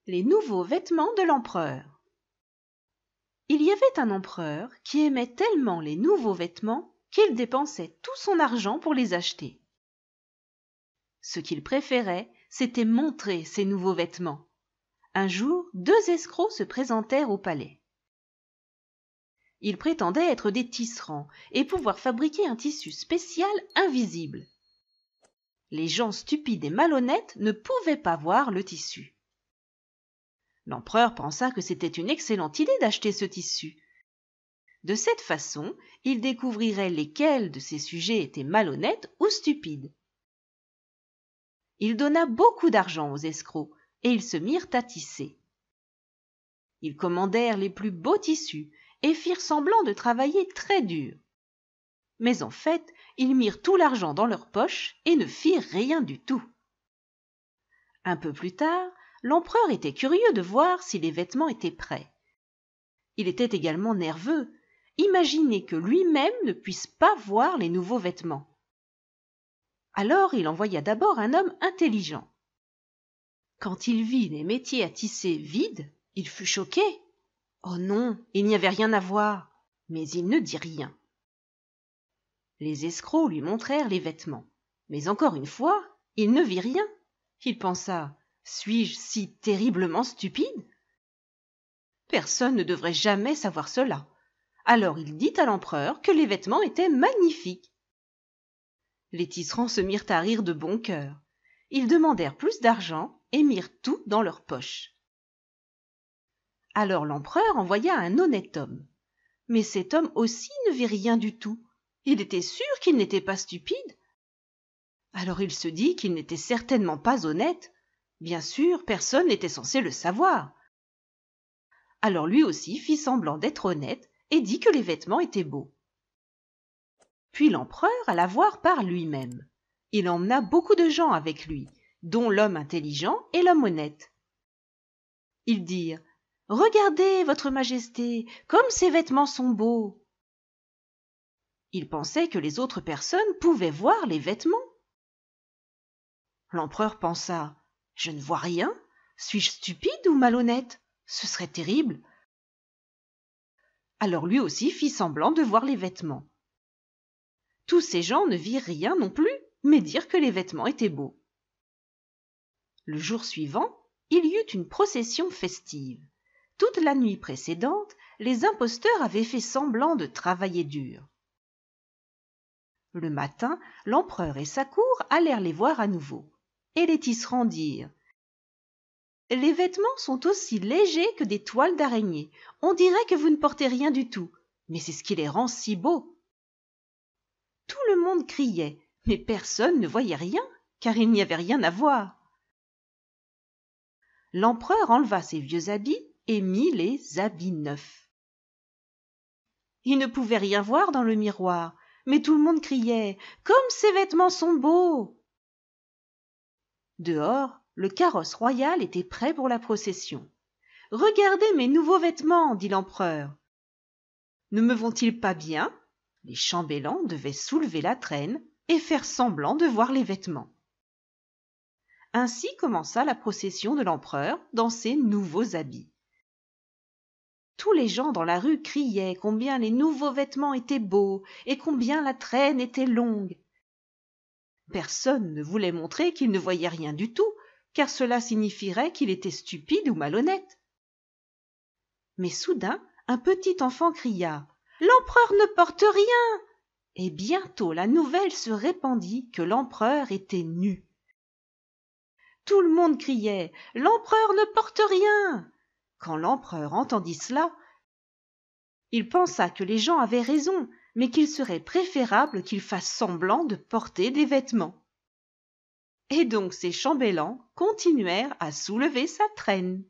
Les nouveaux vêtements de l'empereur. Il y avait un empereur qui aimait tellement les nouveaux vêtements qu'il dépensait tout son argent pour les acheter. Ce qu'il préférait, c'était montrer ses nouveaux vêtements. Un jour, 2 escrocs se présentèrent au palais. Ils prétendaient être des tisserands et pouvoir fabriquer un tissu spécial invisible. Les gens stupides et malhonnêtes ne pouvaient pas voir le tissu. L'empereur pensa que c'était une excellente idée d'acheter ce tissu. De cette façon, il découvrirait lesquels de ses sujets étaient malhonnêtes ou stupides. Il donna beaucoup d'argent aux escrocs et ils se mirent à tisser. Ils commandèrent les plus beaux tissus et firent semblant de travailler très dur. Mais en fait, ils mirent tout l'argent dans leur poche et ne firent rien du tout. Un peu plus tard, l'empereur était curieux de voir si les vêtements étaient prêts. Il était également nerveux. Imaginez que lui-même ne puisse pas voir les nouveaux vêtements. Alors il envoya d'abord un homme intelligent. Quand il vit les métiers à tisser vides, il fut choqué. Oh non, il n'y avait rien à voir, mais il ne dit rien. Les escrocs lui montrèrent les vêtements, mais encore une fois, il ne vit rien. Il pensa: suis-je si terriblement stupide? Personne ne devrait jamais savoir cela. Alors il dit à l'empereur que les vêtements étaient magnifiques. Les tisserands se mirent à rire de bon cœur. Ils demandèrent plus d'argent et mirent tout dans leur poche. Alors l'empereur envoya un honnête homme. Mais cet homme aussi ne vit rien du tout. Il était sûr qu'il n'était pas stupide. Alors il se dit qu'il n'était certainement pas honnête. Bien sûr, personne n'était censé le savoir. Alors lui aussi fit semblant d'être honnête et dit que les vêtements étaient beaux. Puis l'empereur alla voir par lui-même. Il emmena beaucoup de gens avec lui, dont l'homme intelligent et l'homme honnête. Ils dirent: « Regardez, votre majesté, comme ces vêtements sont beaux. » Il pensait que les autres personnes pouvaient voir les vêtements. L'empereur pensa: « Je ne vois rien. Suis-je stupide ou malhonnête? Ce serait terrible. » Alors lui aussi fit semblant de voir les vêtements. Tous ces gens ne virent rien non plus, mais dirent que les vêtements étaient beaux. Le jour suivant, il y eut une procession festive. Toute la nuit précédente, les imposteurs avaient fait semblant de travailler dur. Le matin, l'empereur et sa cour allèrent les voir à nouveau. Et les tisserands dirent: « Les vêtements sont aussi légers que des toiles d'araignée. On dirait que vous ne portez rien du tout, mais c'est ce qui les rend si beaux. » Tout le monde criait, mais personne ne voyait rien, car il n'y avait rien à voir. L'empereur enleva ses vieux habits et mit les habits neufs. Il ne pouvait rien voir dans le miroir, mais tout le monde criait: « Comme ces vêtements sont beaux !» Dehors, le carrosse royal était prêt pour la procession. « Regardez mes nouveaux vêtements, dit l'empereur. Ne me vont-ils pas bien ?» Les chambellans devaient soulever la traîne et faire semblant de voir les vêtements. Ainsi commença la procession de l'empereur dans ses nouveaux habits. Tous les gens dans la rue criaient combien les nouveaux vêtements étaient beaux et combien la traîne était longue. Personne ne voulait montrer qu'il ne voyait rien du tout, car cela signifierait qu'il était stupide ou malhonnête. Mais soudain, un petit enfant cria: « L'empereur ne porte rien !» Et bientôt la nouvelle se répandit que l'empereur était nu. Tout le monde criait: « L'empereur ne porte rien !» Quand l'empereur entendit cela, il pensa que les gens avaient raison, mais qu'il serait préférable qu'il fasse semblant de porter des vêtements. Et donc ses chambellans continuèrent à soulever sa traîne.